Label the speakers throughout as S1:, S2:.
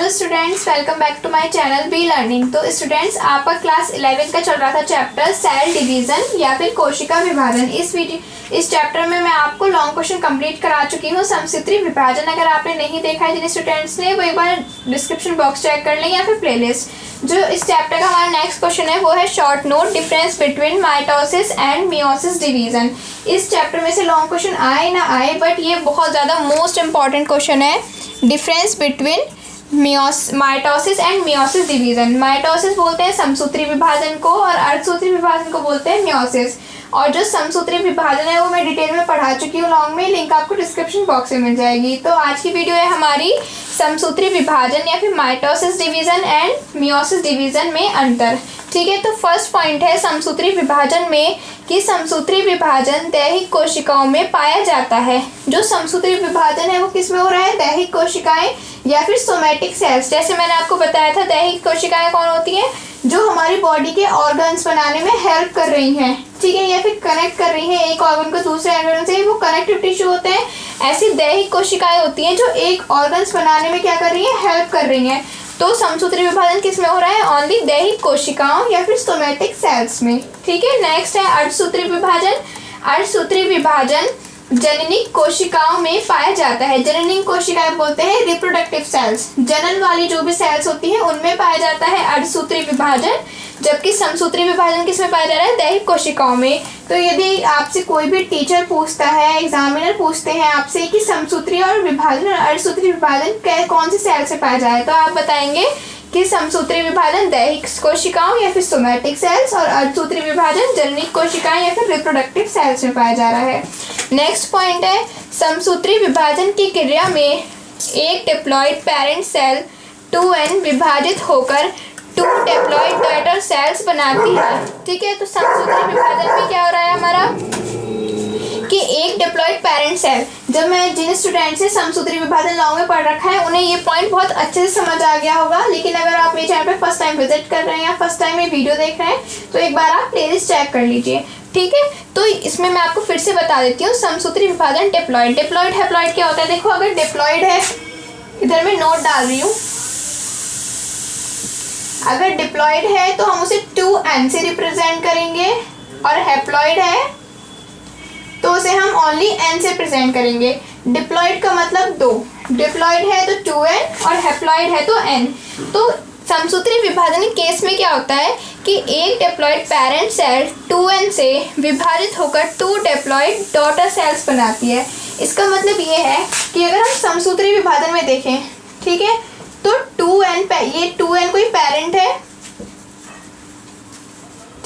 S1: Hello students, welcome back to my channel B learning. तो students, आपका class 11 का चल रहा था चैप्टर सेल डिवीजन या फिर कोशिका विभाजन। इस चैप्टर में मैं आपको लॉन्ग क्वेश्चन कंप्लीट करा चुकी हूँ। समसूत्री विभाजन अगर आपने नहीं देखा है जिन स्टूडेंट्स ने, वो एक बार डिस्क्रिप्शन बॉक्स चेक कर लें या फिर प्लेलिस्ट। जो इस चैप्टर का हमारा नेक्स्ट क्वेश्चन है वो है short note difference between mitosis and meiosis division. इस चैप्टर में से लॉन्ग क्वेश्चन आए ना आए, बट ये बहुत ज़्यादा मोस्ट इंपॉर्टेंट क्वेश्चन है। Difference between mitosis and meiosis division. Mitosis बोलते हैं समसूत्री विभाजन को और अर्धसूत्री विभाजन को बोलते हैं मियोसिस। और जो समसूत्री विभाजन है वो मैं डिटेल में पढ़ा चुकी हूँ लॉन्ग में, लिंक आपको डिस्क्रिप्शन बॉक्स में मिल जाएगी। तो आज की वीडियो है हमारी समसूत्री विभाजन या फिर mitosis division and meiosis division में अंतर। ठीक है, तो फर्स्ट पॉइंट है समसूत्री विभाजन में कि समसूत्री विभाजन दैहिक कोशिकाओं में पाया जाता है। जो समसूत्री विभाजन है वो किस में हो रहा है? दैहिक कोशिकाएं या फिर सोमैटिक सेल्स। जैसे मैंने आपको बताया था, दैहिक कोशिकाएं कौन होती हैं? जो हमारी बॉडी के ऑर्गन्स बनाने में हेल्प कर रही हैं, ठीक है, या फिर कनेक्ट कर रही हैं एक ऑर्गन को दूसरे ऑर्गन से, वो कनेक्टिव टिश्यू होते हैं। ऐसी दैहिक कोशिकाएं होती हैं जो एक ऑर्गन्स बनाने में क्या कर रही हैं? हेल्प कर रही हैं। तो समसूत्री विभाजन किस में हो रहा है? ओनली दैहिक कोशिकाओं या फिर सोमैटिक सेल्स में। ठीक है, नेक्स्ट है अर्धसूत्री विभाजन। अर्धसूत्री विभाजन जननिक कोशिकाओं में पाया जाता है। जननिक कोशिकाएं बोलते हैं रिप्रोडक्टिव सेल्स। जनन वाली जो भी सेल्स होती हैं उनमें पाया जाता है अर्धसूत्री विभाजन, जबकि समसूत्री विभाजन किस में पाया जा रहा है? दैहिक कोशिकाओं में। तो यदि आपसे कोई भी टीचर पूछता है, एग्जामिनर पूछते हैं आपसे कि समसूत्री और विभाजन और अर्धसूत्री विभाजन कौन सी सेल से पाया जाए, तो आप बताएंगे कि समसूत्री विभाजन दैहिक कोशिकाओं या फिर सोमैटिक सेल्स और अर्धसूत्री विभाजन जननिक कोशिकाएं या फिर रिप्रोडक्टिव सेल्स में पाया जा रहा है। नेक्स्ट पॉइंट है समसूत्री विभाजन की क्रिया में एक डिप्लॉइड पेरेंट सेल 2n विभाजित होकर 2 डिप्लॉइड डॉटर सेल्स बनाती है। ठीक है, तो समसूत्री विभाजन में क्या हो रहा है हमारा कि एक डिप्लॉइड पेरेंट सेल। जब मैं जिन स्टूडेंट से समसूत्री विभाजन लॉन्ग में पढ़ रखा है उन्हें ये पॉइंट बहुत अच्छे से समझ आ गया होगा, लेकिन अगर आप मेरे चैनल पे फर्स्ट टाइम विजिट कर रहे हैं या फर्स्ट टाइम ये वीडियो देख रहे हैं तो एक बार आप प्लेलिस्ट चेक कर लीजिए। ठीक है, तो इसमें मैं आपको फिर से बता देती हूँ समसूत्री विभाजन डिप्लॉइड हेप्लॉइड क्या होता है। देखो, अगर डिप्लॉइड है, इधर मैं नोट डाल रही हूँ, अगर डिप्लॉइड है तो हम उसे 2n से रिप्रेजेंट करेंगे और हेप्लॉइड है तो उसे हम ओनली n से प्रेजेंट करेंगे। डिप्लॉइड का मतलब 2, डिप्लॉइड है तो 2n और हेप्लॉइड है तो n। तो समसूत्री विभाजन के केस में क्या होता है कि एक डिप्लॉइड पेरेंट सेल 2n से विभाजित होकर 2 डिप्लॉइड डॉटर सेल्स बनाती है। इसका मतलब ये है कि अगर हम समसूत्री विभाजन में देखें, ठीक है, तो 2n ये 2n कोई पेरेंट है,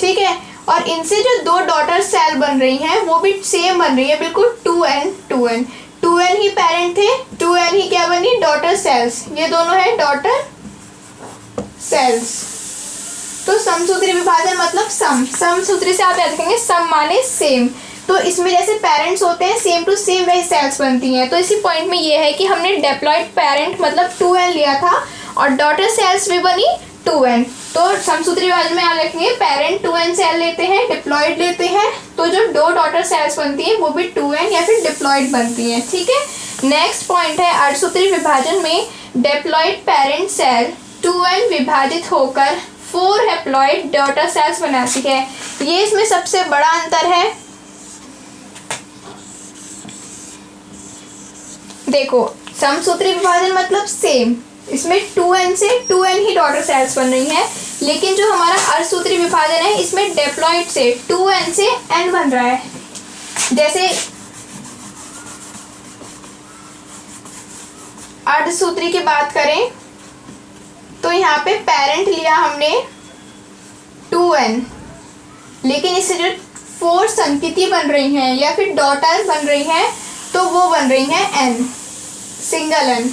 S1: ठीक है, और इनसे जो 2 डॉटर सेल बन रही हैं वो भी सेम बन रही है, बिल्कुल 2n ही पेरेंट थे, 2n ही क्या बनी? Daughter cells. ये दोनों है डॉटर सेल्स। तो समसूत्री विभाजन मतलब समसूत्री से आप याद रखेंगे सम माने सेम। तो इसमें जैसे पेरेंट्स होते हैं सेम टू सेम वही सेल्स बनती हैं। तो इसी पॉइंट में ये है कि हमने डिप्लॉइड पेरेंट मतलब 2n लिया था और डॉटर सेल्स भी बनी 2n। तो समसूत्री विभाजन में याद रखेंगे पेरेंट 2n सेल लेते हैं, डिप्लॉइड लेते हैं, तो जो 2 डॉटर सेल्स बनती हैं वो भी 2n या फिर डिप्लॉइड बनती हैं। ठीक है, नेक्स्ट पॉइंट है अर्धसूत्री विभाजन में डिप्लॉइड पेरेंट सेल 2n विभाजित होकर 4 हेप्लॉइड डॉटर सेल्स बनाती है। ये इसमें सबसे बड़ा अंतर है। देखो, समसूत्री विभाजन मतलब सेम, इसमें 2n ही डॉटर सेल्स बन रही हैं, लेकिन जो हमारा अर्धसूत्री विभाजन है इसमें डिप्लॉइड से 2n से n बन रहा है। जैसे अर्धसूत्री की बात करें तो यहाँ पे पेरेंट लिया हमने 2n, लेकिन इससे जो 4 संतति बन रही हैं या फिर डॉटर्स बन रही हैं तो वो बन रही हैं n, सिंगल n।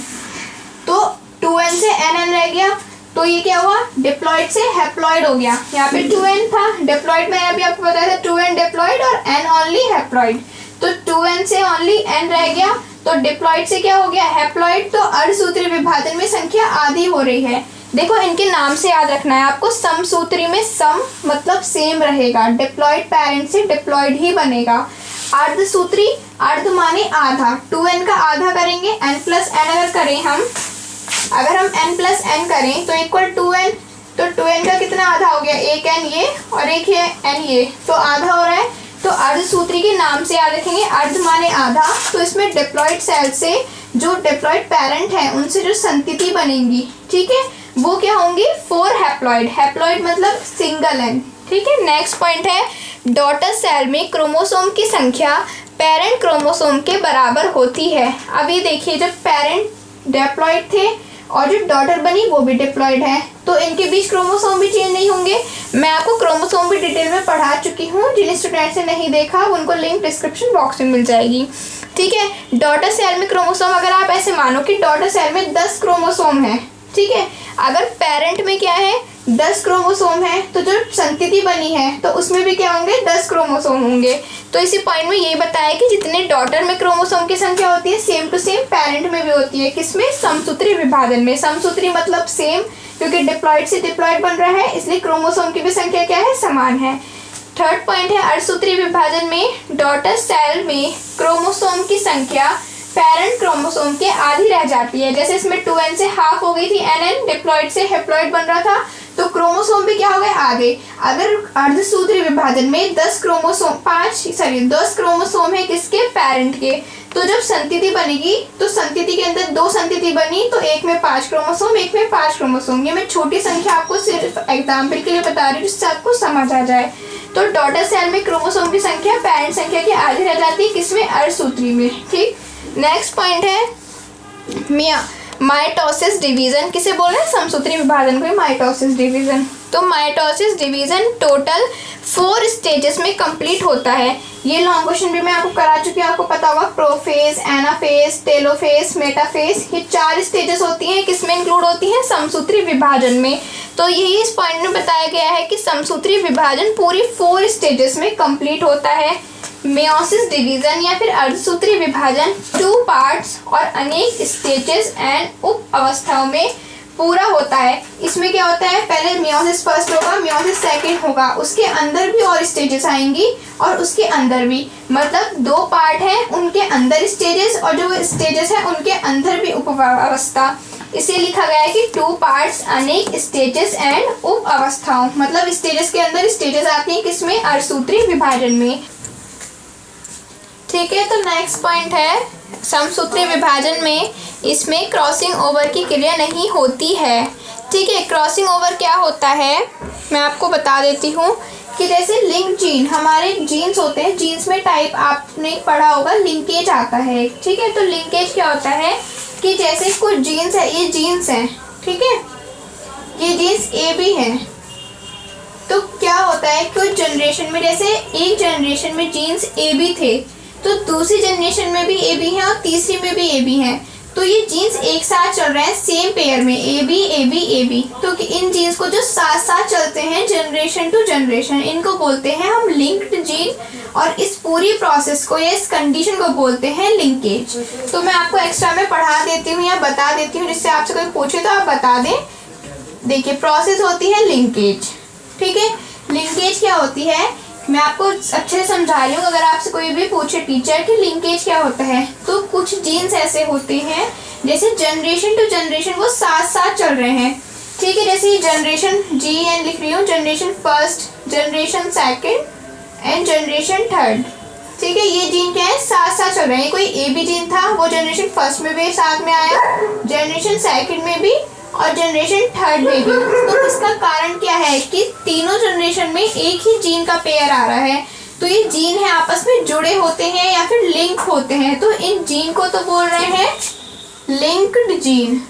S1: तो 2n से nn रह गया, तो ये क्या हुआ? डिप्लॉइड से हेप्लॉइड हो गया। यहाँ पे 2n था, डिप्लॉइड में अभी आपको बताया था 2n डिप्लॉइड और n ओनली हेप्लॉइड। तो 2n से ओनली n रह गया, तो डिप्लॉइड से क्या हो गया? हेप्लॉइड। तो अर्धसूत्री विभाजन में संख्या आधी हो रही है। देखो, इनके नाम से याद रखना है आपको। समसूत्री में सम मतलब सेम रहेगा, डिप्लॉइड पेरेंट से डिप्लॉइड ही बनेगा। अर्धसूत्री, अर्ध माने आधा, 2n का आधा करेंगे, n प्लस n अगर करें हम अगर हम n+n करें तो इक्वल 2n, तो 2n का कितना आधा हो गया, एक n ये और एक ये n ये, तो आधा हो रहा है। तो अर्धसूत्री के नाम से याद रखेंगे, अर्ध माने आधा। तो इसमें डिप्लॉइड सेल से जो डिप्लॉइड पेरेंट है उनसे जो संतति बनेंगी, ठीक है, वो क्या होंगी, 4 हैप्लॉइड। हैप्लॉइड मतलब सिंगल एन, ठीक है। नेक्स्ट पॉइंट है डॉटर सेल में क्रोमोसोम की संख्या पेरेंट क्रोमोसोम के बराबर होती है। अब ये देखिए, जब पेरेंट डिप्लॉइड थे और जो डॉटर बनी वो भी डिप्लॉइड है, तो इनके बीच क्रोमोसोम भी चेंज नहीं होंगे। मैं आपको क्रोमोसोम भी डिटेल में पढ़ा चुकी हूँ, जिन स्टूडेंट्स ने नहीं देखा उनको लिंक डिस्क्रिप्शन बॉक्स में मिल जाएगी, ठीक है। डॉटर सेल में क्रोमोसोम, अगर आप ऐसे मानो कि डॉटर सेल में 10 क्रोमोसोम है, ठीक है, अगर पेरेंट में क्या है 10 क्रोमोसोम है, तो जो संतति बनी है तो उसमें भी क्या होंगे, 10 क्रोमोसोम होंगे। तो इसी पॉइंट में ये बताया कि जितने डॉटर में क्रोमोसोम की संख्या होती है सेम टू सेम पेरेंट में भी होती है। किसमें, समसूत्री विभाजन में। समसूत्री मतलब सेम, क्योंकि डिप्लॉइड से डिप्लॉइड बन रहा है, इसलिए क्रोमोसोम की भी संख्या क्या है, समान है। थर्ड पॉइंट है अर्धसूत्री विभाजन में डॉटर सेल में क्रोमोसोम की संख्या पेरेंट क्रोमोसोम के आधी रह जाती है। जैसे इसमें 2n से हाफ हो गई थी nn, डिप्लॉइड से हैप्लॉइड बन रहा था, तो क्रोमोसोम भी क्या हो गए, आधे। अगर अर्धसूत्री विभाजन में 10 क्रोमोसोम है किसके, पेरेंट के, तो जब संतति बनेगी तो संतति के अंदर 2 संतति बनी, तो एक में 5 क्रोमोसोम, एक में 5 क्रोमोसोम। ये मैं छोटी संख्या आपको सिर्फ एग्जाम्पल के लिए बता रही हूँ जिससे आपको समझ आ जाए। तो डॉटर सेल में क्रोमोसोम की संख्या पेरेंट संख्या के आधी रह जाती है, किसमें, अर्धसूत्री में, ठीक। नेक्स्ट पॉइंट है माइटोसिस डिवीजन। किसे बोल रहे हैं, समसूत्री विभाजन को माइटोसिस डिवीजन। तो माइटोसिस डिवीजन टोटल 4 स्टेजेस में कंप्लीट होता है। ये लॉन्ग क्वेश्चन भी मैं आपको करा चुकी हूँ, आपको पता होगा। प्रोफेज, एनाफेज, टेलोफेज, मेटाफेज, ये 4 स्टेजेस होती हैं। किसमें इंक्लूड होती हैं, समसूत्री विभाजन में। तो यही इस पॉइंट में बताया गया है कि समसूत्री विभाजन पूरी 4 स्टेजेस में कंप्लीट होता है। मेयोसिस डिवीजन या फिर अर्धसूत्री विभाजन 2 पार्ट्स और अनेक स्टेजेस एंड उप अवस्थाओं में पूरा होता है। इसमें क्या होता है, पहले मेयोसिस फर्स्ट होगा, मेयोसिस सेकंड होगा, उसके अंदर भी और स्टेजेस आएंगी और उसके अंदर भी, मतलब 2 पार्ट हैं, उनके अंदर स्टेजेस और जो स्टेजेस हैं उनके अंदर भी उप अवस्था। इसे लिखा गया है कि 2 पार्ट्स, अनेक स्टेजेस एंड उप अवस्थाओं, मतलब स्टेजेस के अंदर स्टेजेस आती हैं किसमें, अर्धसूत्री विभाजन में, ठीक है। तो नेक्स्ट पॉइंट है समसूत्री विभाजन में इसमें क्रॉसिंग ओवर की क्रिया नहीं होती है, ठीक है। क्रॉसिंग ओवर क्या होता है मैं आपको बता देती हूँ कि जैसे लिंक जीन, हमारे जीन्स होते हैं, जीन्स में टाइप आपने पढ़ा होगा, लिंकेज आता है, ठीक है। तो लिंकेज क्या होता है कि जैसे कुछ जीन्स है, ये जीन्स हैं, ठीक है, ये जीन्स ए बी है, तो क्या होता है कुछ जनरेशन में, जैसे एक जनरेशन में जीन्स ए बी थे तो दूसरी जनरेशन में भी ए बी हैं और तीसरी में भी ए बी हैं, तो ये जीन्स एक साथ चल रहे हैं सेम पेयर में, A B A B A B. तो इन जीन्स को जो साथ साथ चलते हैं जनरेशन टू जनरेशन, इनको बोलते हैं हम लिंक्ड जीन, और इस पूरी प्रोसेस को या इस कंडीशन को बोलते हैं लिंकेज। तो मैं आपको एक्स्ट्रा में पढ़ा देती हूँ या बता देती हूँ, जिससे आपसे कोई पूछे तो आप बता दें। देखिए प्रोसेस होती है लिंकेज, ठीक है। लिंकेज क्या होती है मैं आपको अच्छे से समझा रही हूँ। अगर आपसे कोई भी पूछे टीचर कि लिंकेज क्या होता है, तो कुछ जीन्स ऐसे होते हैं जैसे जनरेशन टू जनरेशन वो साथ साथ चल रहे हैं, ठीक है। जैसे जनरेशन GN लिख रही हूँ, generation first, generation second and generation third, ठीक है। ये जीन क्या है, साथ साथ चल रहे हैं। कोई ए बी जीन था, वो जनरेशन फर्स्ट में भी साथ में आया, जनरेशन सेकंड में भी और जनरेशन थर्ड में भी। तो इसका कारण क्या है कि तीनों जनरेशन में एक ही जीन का पेयर आ रहा है, तो ये जीन है आपस में जुड़े होते हैं या फिर लिंक होते हैं, तो इन जीन को तो बोल रहे हैं लिंक्ड जीन।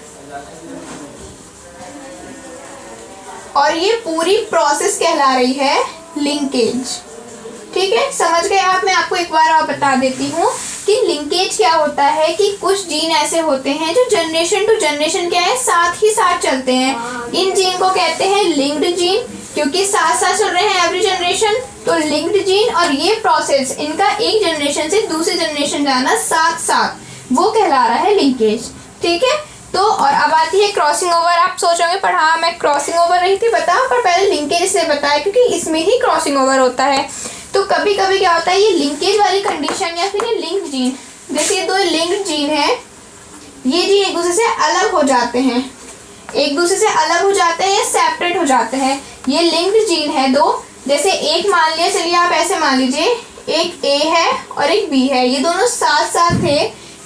S1: और ये पूरी प्रोसेस कहला रही है लिंकेज, ठीक है। समझ गए आप। मैं आपको एक बार और बता देती हूँ कि लिंकेज क्या होता है कि कुछ जीन ऐसे होते हैं जो जनरेशन टू जनरेशन क्या है, साथ ही साथ चलते हैं। इन जीन को कहते हैं लिंक्ड जीन, क्योंकि साथ साथ चल रहे हैं एवरी जनरेशन, तो लिंक्ड जीन। और ये प्रोसेस इनका एक जनरेशन से दूसरी जनरेशन जाना साथ साथ, वो कहला रहा है लिंकेज, ठीक है। तो और अब आती है क्रॉसिंग ओवर। आप सोचोगे पर हाँ मैं क्रॉसिंग ओवर रही थी बता, पर पहले लिंकेज से बताया क्योंकि इसमें ही क्रॉसिंग ओवर होता है। तो कभी कभी क्या होता है, ये लिंकेज वाली कंडीशन या फिर ये लिंक्ड जीन, जैसे ये 2 लिंक्ड जीन है, ये जीन एक दूसरे से अलग हो जाते हैं, एक दूसरे से अलग हो जाते हैं या सेपरेट हो जाते हैं। ये लिंक्ड जीन है दो, जैसे एक मान लिया, चलिए आप ऐसे मान लीजिए एक ए है और एक बी है, ये दोनों साथ साथ थे।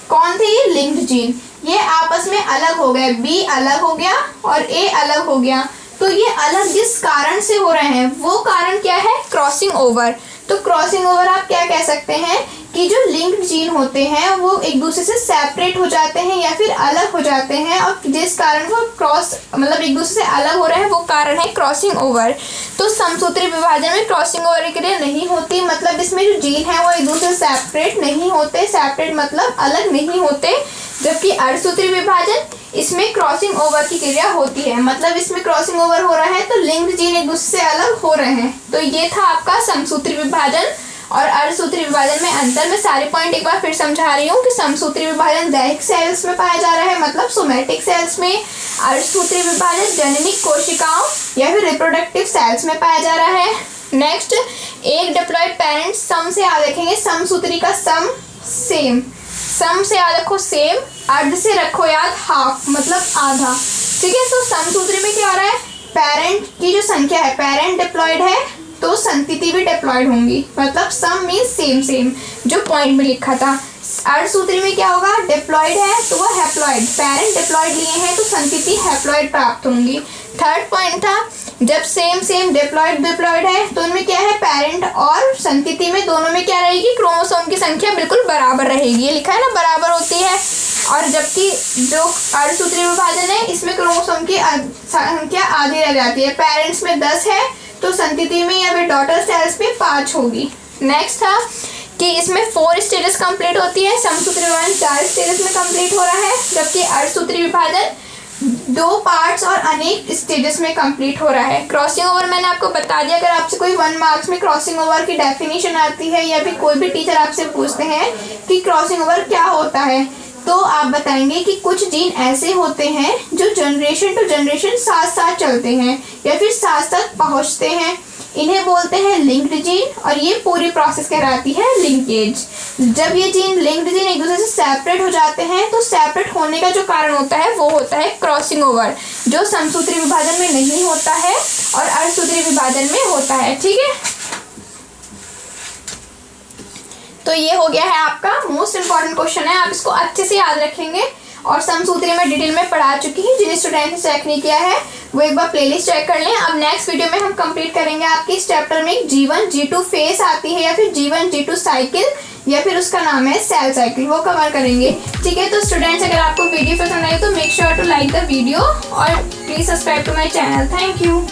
S1: कौन थे ये? Linked gene. ये आपस में अलग हो गए, बी अलग हो गया और ए अलग हो गया। तो ये अलग जिस कारण से हो रहे हैं वो कारण क्या है? Crossing over. तो क्रॉसिंग ओवर आप क्या कह सकते हैं कि जो लिंक्ड जीन होते हैं वो एक दूसरे से सेपरेट हो जाते हैं या फिर अलग हो जाते हैं, और जिस कारण वो क्रॉस मतलब एक दूसरे से अलग हो रहे हैं वो कारण है क्रॉसिंग ओवर। तो समसूत्री विभाजन में क्रॉसिंग ओवर की क्रिया नहीं होती, मतलब इसमें जो जीन है वो एक दूसरे से सेपरेट नहीं होते, सेपरेट मतलब अलग नहीं होते। जबकि अर्धसूत्री विभाजन, इसमें क्रॉसिंग ओवर की क्रिया होती है, मतलब इसमें क्रॉसिंग ओवर हो रहा है तो लिंक्ड जीन एक दूसरे से अलग हो रहे हैं। तो ये था आपका समसूत्री विभाजन और अर्धसूत्री विभाजन में अंतर। मैं सारे पॉइंट एक बार फिर समझा रही हूँ कि समसूत्री विभाजन दैहिक सेल्स में पाया जा रहा है, मतलब सोमैटिक सेल्स में। अर्धसूत्री विभाजन जननिक कोशिकाओं या फिर रिप्रोडक्टिव सेल्स में पाया जा रहा है। नेक्स्ट, एक डिप्लॉयड पेरेंट, सम से याद रखेंगे, समसूत्री का सम सेम, सम से याद रखो सेम, अर्ध से रखो याद हाफ, मतलब आधा। ठीक है, तो समसूत्री में क्या हो रहा है? पेरेंट की जो संख्या है, पेरेंट डिप्लॉयड है तो संतति भी डिप्लॉयड होंगी, मतलब सम मीन्स सेम सेम, जो पॉइंट में लिखा था। अर्धसूत्री में क्या होगा? डिप्लॉयड है तो वह हैप्लॉयड, पेरेंट डिप्लॉयड लिए हैं तो संतति हैप्लॉयड प्राप्त होंगी। थर्ड पॉइंट था, जब सेम सेम डिप्लॉयड है तो उनमें क्या है? पेरेंट और संतति में दोनों में क्या रहेगी? क्रोमोसोम की संख्या बिल्कुल बराबर रहेगी, ये लिखा है ना, बराबर होती है। और जबकि जो अर्धसूत्री विभाजन है इसमें क्रोमोसोम की संख्या आधी रह जाती है, पेरेंट्स में 10 है तो संतति में या फिर डॉटर सेल्स में 5 होगी। नेक्स्ट था कि इसमें 4 स्टेजेस कंप्लीट होती है, समसूत्री विभाजन 4 स्टेजेस में कंप्लीट हो रहा है, जबकि अर्धसूत्री विभाजन 2 पार्ट्स और अनेक स्टेजेस में कंप्लीट हो रहा है। क्रॉसिंग ओवर मैंने आपको बता दिया, अगर आपसे कोई 1 मार्क्स में क्रॉसिंग ओवर की डेफिनेशन आती है या फिर कोई भी टीचर आपसे पूछते हैं कि क्रॉसिंग ओवर क्या होता है, तो आप बताएंगे कि कुछ जीन ऐसे होते हैं जो जनरेशन टू जनरेशन साथ साथ चलते हैं या फिर साथ साथ पहुंचते हैं, इन्हें बोलते हैं लिंक्ड जीन, और ये पूरी प्रोसेस कहलाती है लिंकेज। जब ये जीन लिंक्ड जीन एक दूसरे से सेपरेट हो जाते हैं तो सेपरेट होने का जो कारण होता है वो होता है क्रॉसिंग ओवर, जो समसूत्री विभाजन में नहीं होता है और अर्धसूत्री विभाजन में होता है। ठीक है, तो ये हो गया है आपका मोस्ट इंपॉर्टेंट क्वेश्चन है, आप इसको अच्छे से याद रखेंगे। और समसूत्री में डिटेल में पढ़ा चुकी हूँ, जिन स्टूडेंट ने चेक नहीं किया है वो एक बार प्लेलिस्ट चेक कर लें। अब नेक्स्ट वीडियो में हम कंप्लीट करेंगे आपके इस चैप्टर में G1 G2 फेस आती है या फिर G1 G2 साइकिल या फिर उसका नाम है सेल साइकिल, वो कवर करेंगे। ठीक है, तो स्टूडेंट्स अगर आपको वीडियो पसंद आई तो make sure to like the video और please subscribe to my channel. Thank you.